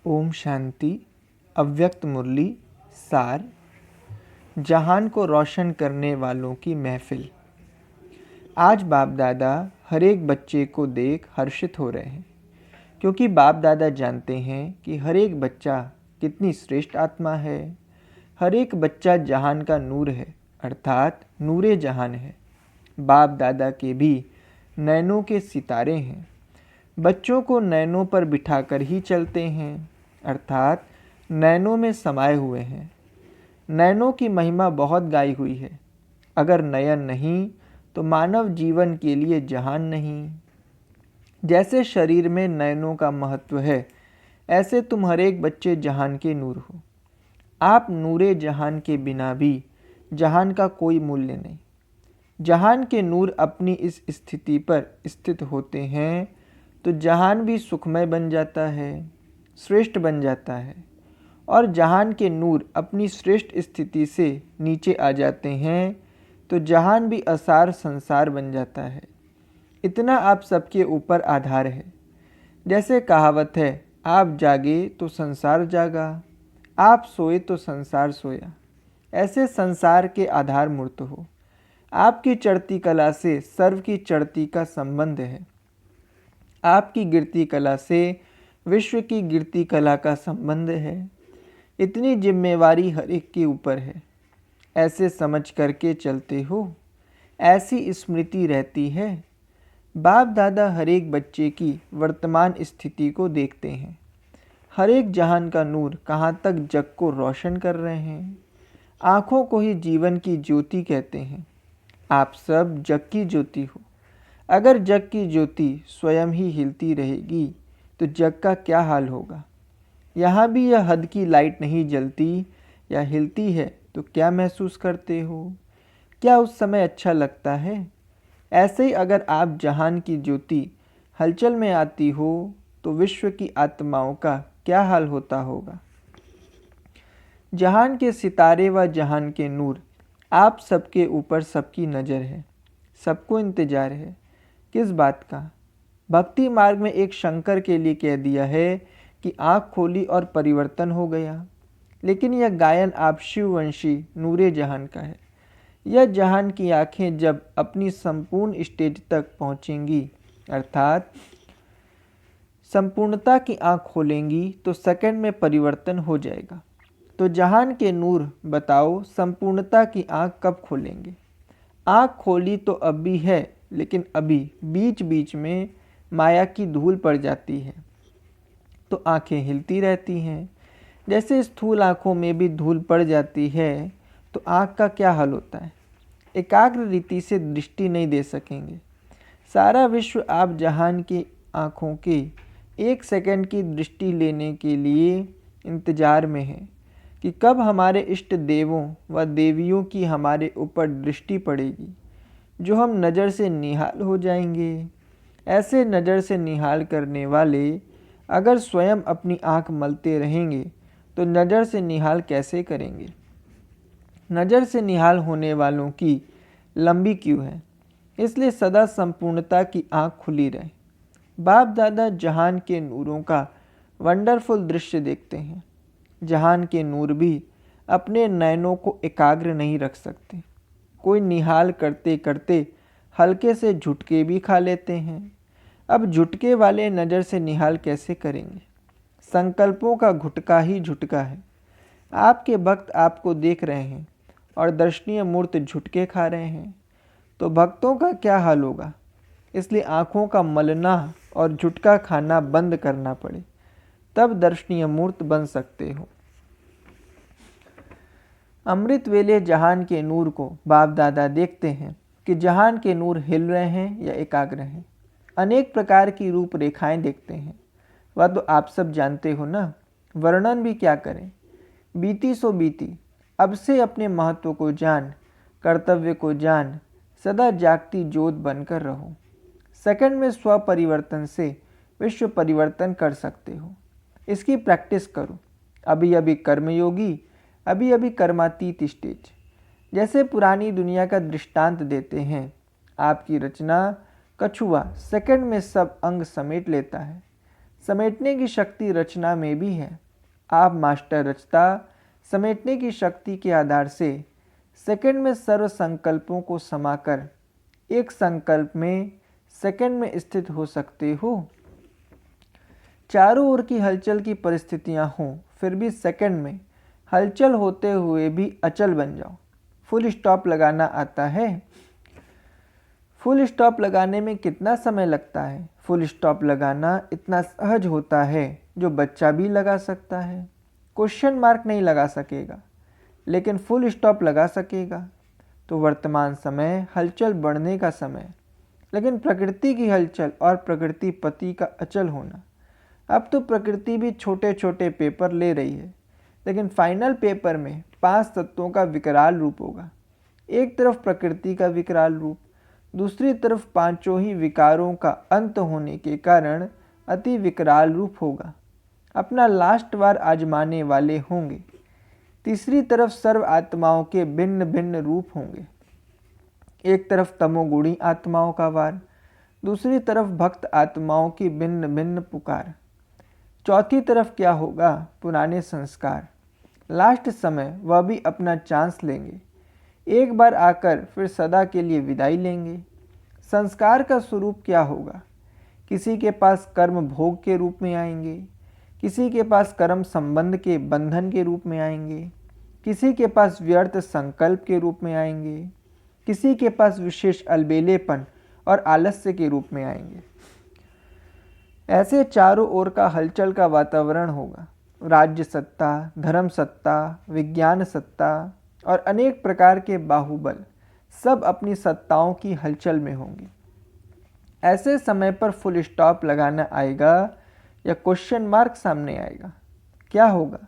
ओम शांति। अव्यक्त मुरली सार। जहान को रोशन करने वालों की महफिल। आज बाप दादा हर एक बच्चे को देख हर्षित हो रहे हैं, क्योंकि बाप दादा जानते हैं कि हर एक बच्चा कितनी श्रेष्ठ आत्मा है। हर एक बच्चा जहान का नूर है, अर्थात नूरे जहान है। बाप दादा के भी नैनों के सितारे हैं। बच्चों को नैनों पर बिठाकर ही चलते हैं, अर्थात नैनों में समाये हुए हैं। नैनों की महिमा बहुत गाई हुई है। अगर नयन नहीं तो मानव जीवन के लिए जहान नहीं। जैसे शरीर में नयनों का महत्व है, ऐसे तुम हर एक बच्चे जहान के नूर हो। आप नूरे जहान के बिना भी जहान का कोई मूल्य नहीं। जहान के नूर अपनी इस स्थिति पर स्थित होते हैं तो जहान भी सुखमय बन जाता है, श्रेष्ठ बन जाता है। और जहान के नूर अपनी श्रेष्ठ स्थिति से नीचे आ जाते हैं तो जहान भी असार संसार बन जाता है। इतना आप सबके ऊपर आधार है। जैसे कहावत है, आप जागे तो संसार जागा, आप सोए तो संसार सोया। ऐसे संसार के आधार मूर्त हो। आपकी चढ़ती कला से सर्व की चढ़ती का संबंध है। आपकी गिरती कला से विश्व की गिरती कला का संबंध है। इतनी जिम्मेवारी हर एक के ऊपर है। ऐसे समझ करके चलते हो, ऐसी स्मृति रहती है। बाप दादा हर एक बच्चे की वर्तमान स्थिति को देखते हैं। हर एक जहान का नूर कहाँ तक जग को रोशन कर रहे हैं। आँखों को ही जीवन की ज्योति कहते हैं। आप सब जग की ज्योति हो। अगर जग की ज्योति स्वयं ही हिलती रहेगी तो जग का क्या हाल होगा। यहाँ भी यह हद की लाइट नहीं जलती या हिलती है तो क्या महसूस करते हो? क्या उस समय अच्छा लगता है? ऐसे ही अगर आप जहान की ज्योति हलचल में आती हो तो विश्व की आत्माओं का क्या हाल होता होगा। जहान के सितारे व जहान के नूर आप सबके ऊपर सबकी नज़र है। सबको इंतजार है। किस बात का? भक्ति मार्ग में एक शंकर के लिए कह दिया है कि आँख खोली और परिवर्तन हो गया। लेकिन यह गायन आप शिववंशी नूरे जहान का है। यह जहान की आँखें जब अपनी संपूर्ण स्टेज तक पहुँचेंगी, अर्थात संपूर्णता की आँख खोलेंगी तो सेकंड में परिवर्तन हो जाएगा। तो जहान के नूर बताओ, संपूर्णता की आँख कब खोलेंगे? आँख खोली तो अब भी है, लेकिन अभी बीच बीच में माया की धूल पड़ जाती है तो आँखें हिलती रहती हैं। जैसे स्थूल आँखों में भी धूल पड़ जाती है तो आँख का क्या हाल होता है। एकाग्र रीति से दृष्टि नहीं दे सकेंगे। सारा विश्व आप जहान की आँखों के एक सेकंड की दृष्टि लेने के लिए इंतजार में है कि कब हमारे इष्ट देवों व देवियों की हमारे ऊपर दृष्टि पड़ेगी, जो हम नज़र से निहाल हो जाएंगे। ऐसे नज़र से निहाल करने वाले अगर स्वयं अपनी आँख मलते रहेंगे तो नज़र से निहाल कैसे करेंगे। नज़र से निहाल होने वालों की लंबी क्यू है, इसलिए सदा संपूर्णता की आँख खुली रहे। बाप दादा जहान के नूरों का वंडरफुल दृश्य देखते हैं। जहान के नूर भी अपने नयनों को एकाग्र नहीं रख सकते। कोई निहाल करते करते हल्के से झुटके भी खा लेते हैं। अब झुटके वाले नज़र से निहाल कैसे करेंगे। संकल्पों का घुटका ही झुटका है। आपके भक्त आपको देख रहे हैं और दर्शनीय मूर्त झुटके खा रहे हैं तो भक्तों का क्या हाल होगा। इसलिए आँखों का मलना और झुटका खाना बंद करना पड़े, तब दर्शनीय मूर्त बन सकते हो। अमृत वेले जहान के नूर को बाप दादा देखते हैं कि जहान के नूर हिल रहे हैं या एकाग्र हैं। अनेक प्रकार की रूप रेखाएं देखते हैं। वह तो आप सब जानते हो ना, वर्णन भी क्या करें। बीती सो बीती। अब से अपने महत्व को जान, कर्तव्य को जान, सदा जागती ज्योत बनकर रहो। सेकंड में स्व परिवर्तन से विश्व परिवर्तन कर सकते हो। इसकी प्रैक्टिस करो। अभी अभी कर्मयोगी, अभी अभी कर्मातीत स्टेज। जैसे पुरानी दुनिया का दृष्टांत देते हैं, आपकी रचना कछुआ सेकंड में सब अंग समेट लेता है। समेटने की शक्ति रचना में भी है। आप मास्टर रचता समेटने की शक्ति के आधार से सेकंड में सर्व संकल्पों को समाकर एक संकल्प में सेकंड में स्थित हो सकते हो। चारों ओर की हलचल की परिस्थितियां हों फिर भी सेकंड में हलचल होते हुए भी अचल बन जाओ। फुल स्टॉप लगाना आता है? फुल स्टॉप लगाने में कितना समय लगता है? फुल स्टॉप लगाना इतना सहज होता है जो बच्चा भी लगा सकता है। क्वेश्चन मार्क नहीं लगा सकेगा लेकिन फुल स्टॉप लगा सकेगा। तो वर्तमान समय हलचल बढ़ने का समय, लेकिन प्रकृति की हलचल और प्रकृति पति का अचल होना। अब तो प्रकृति भी छोटे छोटे पेपर ले रही है, लेकिन फाइनल पेपर में 5 तत्वों का विकराल रूप होगा। एक तरफ प्रकृति का विकराल रूप, दूसरी तरफ पांचों ही विकारों का अंत होने के कारण अति विकराल रूप होगा। अपना लास्ट बार आजमाने वाले होंगे। तीसरी तरफ सर्व आत्माओं के भिन्न भिन्न रूप होंगे। एक तरफ तमोगुणी आत्माओं का वार, दूसरी तरफ भक्त आत्माओं की भिन्न भिन्न पुकार। चौथी तरफ क्या होगा? पुराने संस्कार। लास्ट समय वह भी अपना चांस लेंगे, एक बार आकर फिर सदा के लिए विदाई लेंगे। संस्कार का स्वरूप क्या होगा? किसी के पास कर्म भोग के रूप में आएंगे, किसी के पास कर्म संबंध के बंधन के रूप में आएंगे, किसी के पास व्यर्थ संकल्प के रूप में आएंगे, किसी के पास विशेष अलबेलेपन और आलस्य के रूप में आएंगे। ऐसे चारों ओर का हलचल का वातावरण होगा। राज्य सत्ता, धर्म सत्ता, विज्ञान सत्ता और अनेक प्रकार के बाहुबल सब अपनी सत्ताओं की हलचल में होंगे। ऐसे समय पर फुल स्टॉप लगाना आएगा या क्वेश्चन मार्क सामने आएगा? क्या होगा?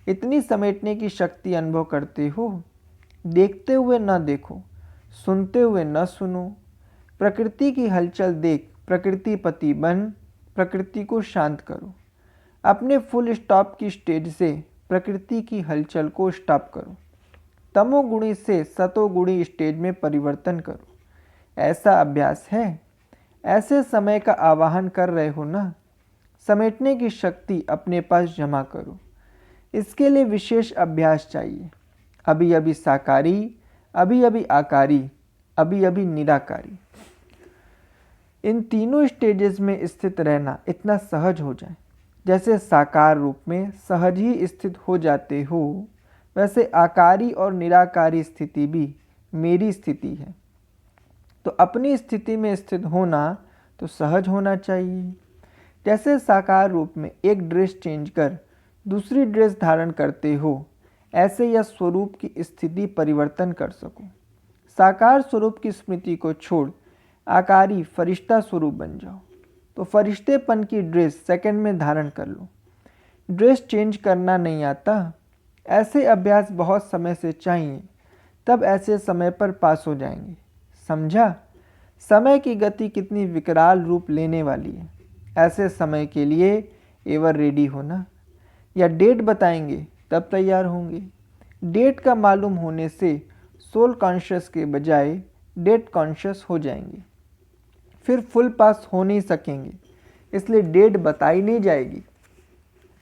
इतनी समेटने की शक्ति अनुभव करते हो? देखते हुए न देखो, सुनते हुए न सुनो। प्रकृति की हलचल देख प्रकृति पति बन, प्रकृति को शांत करो। अपने फुल स्टॉप की स्टेज से प्रकृति की हलचल को स्टॉप करो। तमोगुणी से सतोगुणी स्टेज में परिवर्तन करो। ऐसा अभ्यास है? ऐसे समय का आवाहन कर रहे हो ना? समेटने की शक्ति अपने पास जमा करो। इसके लिए विशेष अभ्यास चाहिए। अभी अभी साकारी, अभी अभी आकारी, अभी अभी निराकारी। इन तीनों स्टेजेस में स्थित रहना इतना सहज हो जाए, जैसे साकार रूप में सहज ही स्थित हो जाते हो, वैसे आकारी और निराकारी स्थिति भी मेरी स्थिति है। तो अपनी स्थिति में स्थित होना तो सहज होना चाहिए। जैसे साकार रूप में एक ड्रेस चेंज कर दूसरी ड्रेस धारण करते हो, ऐसे यह स्वरूप की स्थिति परिवर्तन कर सको। साकार स्वरूप की स्मृति को छोड़ आकारी फरिश्ता स्वरूप बन जाओ। तो फरिश्तेपन की ड्रेस सेकंड में धारण कर लो। ड्रेस चेंज करना नहीं आता? ऐसे अभ्यास बहुत समय से चाहिए, तब ऐसे समय पर पास हो जाएंगे। समझा? समय की गति कितनी विकराल रूप लेने वाली है। ऐसे समय के लिए एवर रेडी होना। या डेट बताएंगे तब तैयार होंगे। डेट का मालूम होने से सोल कॉन्शियस के बजाय डेट कॉन्शियस हो जाएंगे। फिर फुल पास हो नहीं सकेंगे, इसलिए डेट बताई नहीं जाएगी,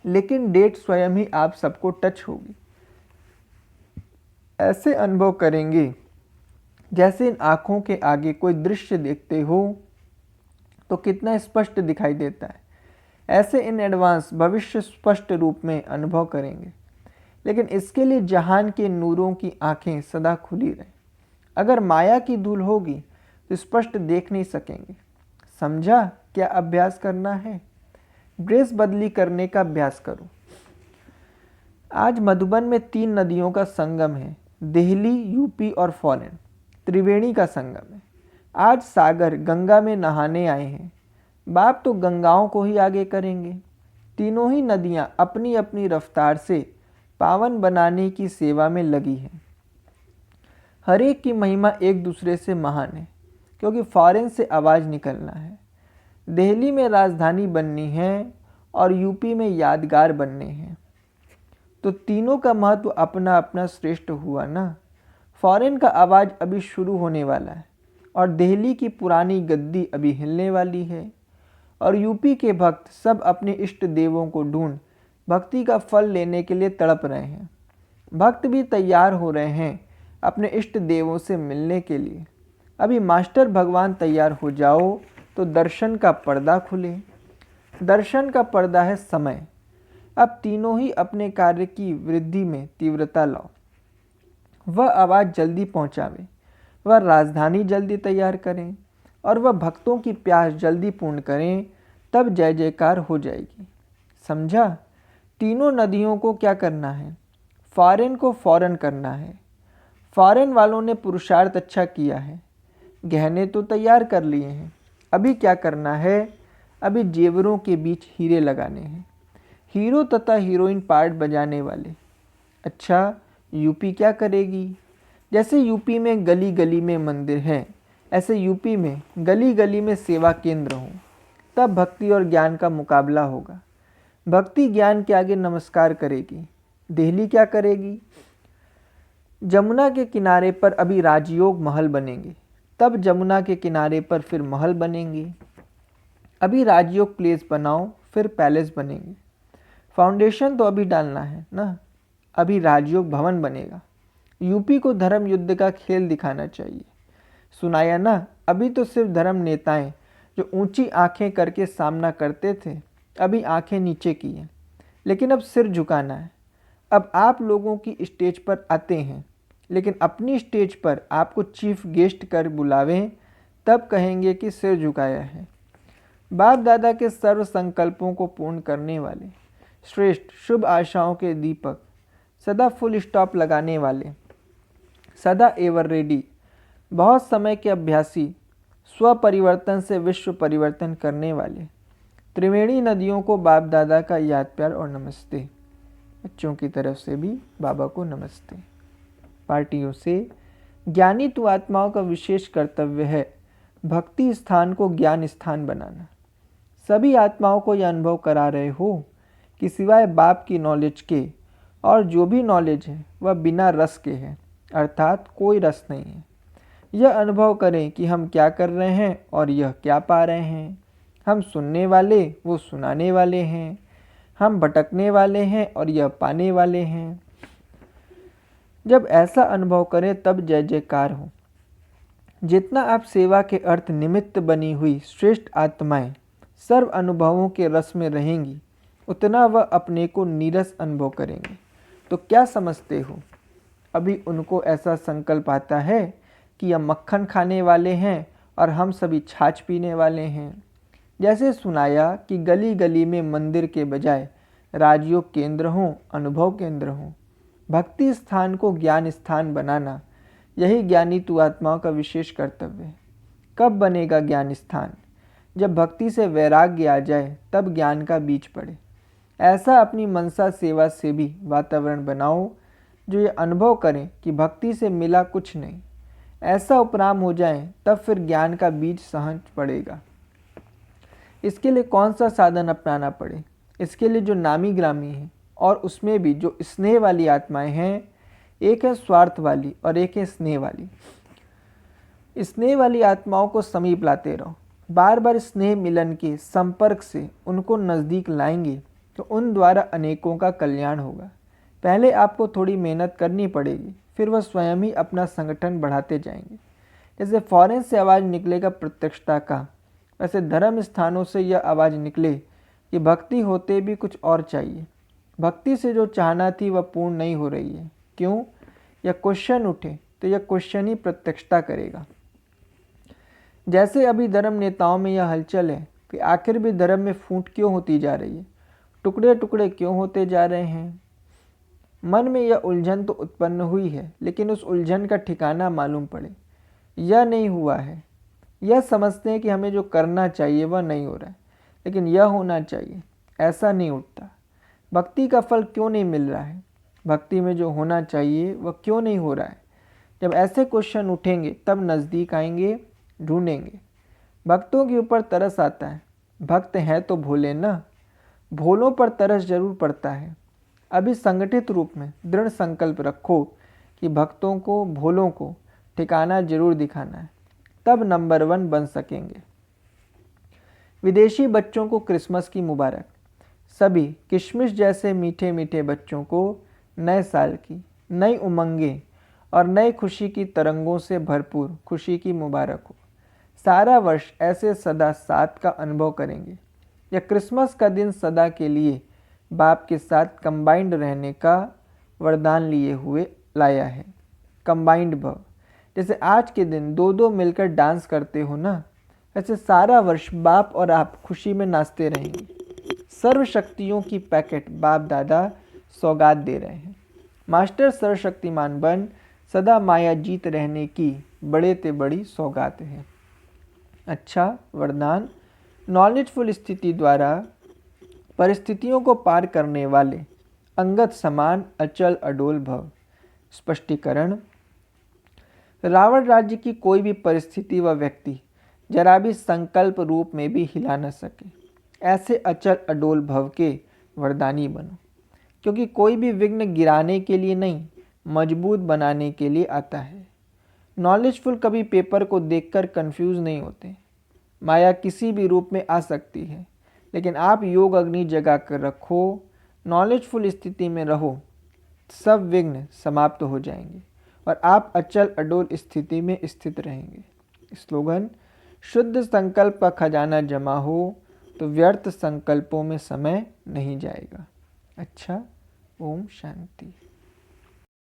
लेकिन डेट स्वयं ही आप सबको टच होगी। ऐसे अनुभव करेंगे जैसे इन आँखों के आगे कोई दृश्य देखते हो तो कितना स्पष्ट दिखाई देता है। ऐसे इन एडवांस भविष्य स्पष्ट रूप में अनुभव करेंगे, लेकिन इसके लिए जहान के नूरों की आंखें सदा खुली रहें। अगर माया की धूल होगी तो स्पष्ट देख नहीं सकेंगे। समझा क्या अभ्यास करना है? ड्रेस बदली करने का अभ्यास करो। आज मधुबन में 3 नदियों का संगम है, दिल्ली, यूपी और फॉरेन। त्रिवेणी का संगम है। आज सागर गंगा में नहाने आए हैं। बाप तो गंगाओं को ही आगे करेंगे। तीनों ही नदियां अपनी अपनी रफ्तार से पावन बनाने की सेवा में लगी हैं। हर एक की महिमा एक दूसरे से महान है, क्योंकि फॉरेन से आवाज़ निकलना है। दिल्ली में राजधानी बननी है और यूपी में यादगार बनने हैं। तो तीनों का महत्व अपना अपना श्रेष्ठ हुआ ना। फॉरेन का आवाज़ अभी शुरू होने वाला है और दिल्ली की पुरानी गद्दी अभी हिलने वाली है। और यूपी के भक्त सब अपने इष्ट देवों को ढूंढ भक्ति का फल लेने के लिए तड़प रहे हैं। भक्त भी तैयार हो रहे हैं अपने इष्ट देवों से मिलने के लिए। अभी मास्टर भगवान तैयार हो जाओ तो दर्शन का पर्दा खुले। दर्शन का पर्दा है समय। अब तीनों ही अपने कार्य की वृद्धि में तीव्रता लाओ। वह आवाज़ जल्दी पहुंचावे, वह राजधानी जल्दी तैयार करें और वह भक्तों की प्यास जल्दी पूर्ण करें, तब जय जयकार हो जाएगी। समझा? तीनों नदियों को क्या करना है? फॉरेन को फौरन करना है। फॉरेन वालों ने पुरुषार्थ अच्छा किया है, गहने तो तैयार कर लिए हैं। अभी क्या करना है? अभी जेवरों के बीच हीरे लगाने हैं। हीरो तथा हीरोइन पार्ट बजाने वाले। अच्छा, यूपी क्या करेगी? जैसे यूपी में गली गली में मंदिर है, ऐसे यूपी में गली गली में सेवा केंद्र हों। तब भक्ति और ज्ञान का मुकाबला होगा। भक्ति ज्ञान के आगे नमस्कार करेगी। दिल्ली क्या करेगी? जमुना के किनारे पर अभी राजयोग महल बनेंगे, तब जमुना के किनारे पर फिर महल बनेंगे। अभी राजयोग प्लेस बनाओ, फिर पैलेस बनेंगे। फाउंडेशन तो अभी डालना है ना, अभी राजयोग भवन बनेगा। यूपी को धर्म युद्ध का खेल दिखाना चाहिए। सुनाया ना, अभी तो सिर्फ धर्म नेताएं जो ऊंची आंखें करके सामना करते थे, अभी आंखें नीचे की हैं, लेकिन अब सिर झुकाना है। अब आप लोगों की स्टेज पर आते हैं, लेकिन अपनी स्टेज पर आपको चीफ गेस्ट कर बुलावें, तब कहेंगे कि सिर झुकाया है। बाप दादा के सर्व संकल्पों को पूर्ण करने वाले, श्रेष्ठ शुभ आशाओं के दीपक, सदा फुल स्टॉप लगाने वाले, सदा एवर रेडी, बहुत समय के अभ्यासी, स्व परिवर्तन से विश्व परिवर्तन करने वाले, त्रिवेणी नदियों को बाप दादा का याद प्यार और नमस्ते। बच्चों की तरफ से भी बाबा को नमस्ते। पार्टियों से, ज्ञानी तु आत्माओं का विशेष कर्तव्य है भक्ति स्थान को ज्ञान स्थान बनाना। सभी आत्माओं को यह अनुभव करा रहे हो कि सिवाय बाप की नॉलेज के और जो भी नॉलेज है वह बिना रस के है, अर्थात कोई रस नहीं है। यह अनुभव करें कि हम क्या कर रहे हैं और यह क्या पा रहे हैं। हम सुनने वाले, वो सुनाने वाले हैं। हम भटकने वाले हैं और यह पाने वाले हैं। जब ऐसा अनुभव करें तब जय जयकार हो। जितना आप सेवा के अर्थ निमित्त बनी हुई श्रेष्ठ आत्माएं सर्व अनुभवों के रस में रहेंगी, उतना वह अपने को नीरस अनुभव करेंगे। तो क्या समझते हो? अभी उनको ऐसा संकल्प आता है कि यह मक्खन खाने वाले हैं और हम सभी छाछ पीने वाले हैं। जैसे सुनाया कि गली गली में मंदिर के बजाय राजयोग केंद्र हों, अनुभव केंद्र हों। भक्ति स्थान को ज्ञान स्थान बनाना, यही ज्ञानी तु आत्माओं का विशेष कर्तव्य है। कब बनेगा ज्ञान स्थान? जब भक्ति से वैराग्य आ जाए, तब ज्ञान का बीज पड़े। ऐसा अपनी मनसा सेवा से भी वातावरण बनाओ जो ये अनुभव करें कि भक्ति से मिला कुछ नहीं। ऐसा उपराम हो जाए, तब फिर ज्ञान का बीज सहज पड़ेगा। इसके लिए कौन सा साधन अपनाना पड़े? इसके लिए जो नामी ग्रामी है, और उसमें भी जो स्नेह वाली आत्माएं हैं, एक है स्वार्थ वाली और एक है स्नेह वाली। स्नेह वाली आत्माओं को समीप लाते रहो। बार बार स्नेह मिलन के संपर्क से उनको नज़दीक लाएंगे तो उन द्वारा अनेकों का कल्याण होगा। पहले आपको थोड़ी मेहनत करनी पड़ेगी, फिर वह स्वयं ही अपना संगठन बढ़ाते जाएंगे। जैसे फॉरेन से आवाज़ निकलेगा प्रत्यक्षता का, वैसे धर्म स्थानों से यह आवाज़ निकले कि भक्ति होते भी कुछ और चाहिए। भक्ति से जो चाहना थी वह पूर्ण नहीं हो रही है। क्यों? यह क्वेश्चन उठे तो यह क्वेश्चन ही प्रत्यक्षता करेगा। जैसे अभी धर्म नेताओं में यह हलचल है कि आखिर भी धर्म में फूट क्यों होती जा रही है, टुकड़े टुकड़े क्यों होते जा रहे हैं। मन में यह उलझन तो उत्पन्न हुई है, लेकिन उस उलझन का ठिकाना मालूम पड़े। यह नहीं हुआ है। यह समझते हैं कि हमें जो करना चाहिए वह नहीं हो रहा है, लेकिन यह होना चाहिए, ऐसा नहीं उठता। भक्ति का फल क्यों नहीं मिल रहा है? भक्ति में जो होना चाहिए वह क्यों नहीं हो रहा है? जब ऐसे क्वेश्चन उठेंगे तब नज़दीक आएंगे, ढूंढेंगे। भक्तों के ऊपर तरस आता है। भक्त हैं तो भोले ना, भोलों पर तरस जरूर पड़ता है। अभी संगठित रूप में दृढ़ संकल्प रखो कि भक्तों को, भोलों को ठिकाना जरूर दिखाना है, तब नंबर 1 बन सकेंगे। विदेशी बच्चों को क्रिसमस की मुबारक। सभी किशमिश जैसे मीठे मीठे बच्चों को नए साल की नई उमंगें और नई खुशी की तरंगों से भरपूर खुशी की मुबारक हो। सारा वर्ष ऐसे सदा साथ का अनुभव करेंगे। यह क्रिसमस का दिन सदा के लिए बाप के साथ कंबाइंड रहने का वरदान लिए हुए लाया है। कंबाइंड भव, जैसे आज के दिन दो दो मिलकर डांस करते हो ना, ऐसे सारा वर्ष बाप और आप खुशी में नाचते रहेंगे। सर्व शक्तियों की पैकेट बाप दादा सौगात दे रहे हैं। मास्टर सर्वशक्तिमान बन सदा माया जीत रहने की बड़े ते बड़ी सौगात है। अच्छा वरदान, नॉलेजफुल स्थिति द्वारा परिस्थितियों को पार करने वाले अंगत समान अचल अडोल भव। स्पष्टीकरण, रावण राज्य की कोई भी परिस्थिति व व्यक्ति जरा भी संकल्प रूप में भी हिला न सके, ऐसे अचल अडोल भव के वरदानी बनो। क्योंकि कोई भी विघ्न गिराने के लिए नहीं, मजबूत बनाने के लिए आता है। नॉलेजफुल कभी पेपर को देखकर कंफ्यूज नहीं होते। माया किसी भी रूप में आ सकती है, लेकिन आप योग अग्नि जगा कर रखो, नॉलेजफुल स्थिति में रहो, सब विघ्न समाप्त हो जाएंगे और आप अचल अडोल स्थिति में स्थित रहेंगे। स्लोगन, शुद्ध संकल्प का खजाना जमा हो तो व्यर्थ संकल्पों में समय नहीं जाएगा। अच्छा, ओम शांति।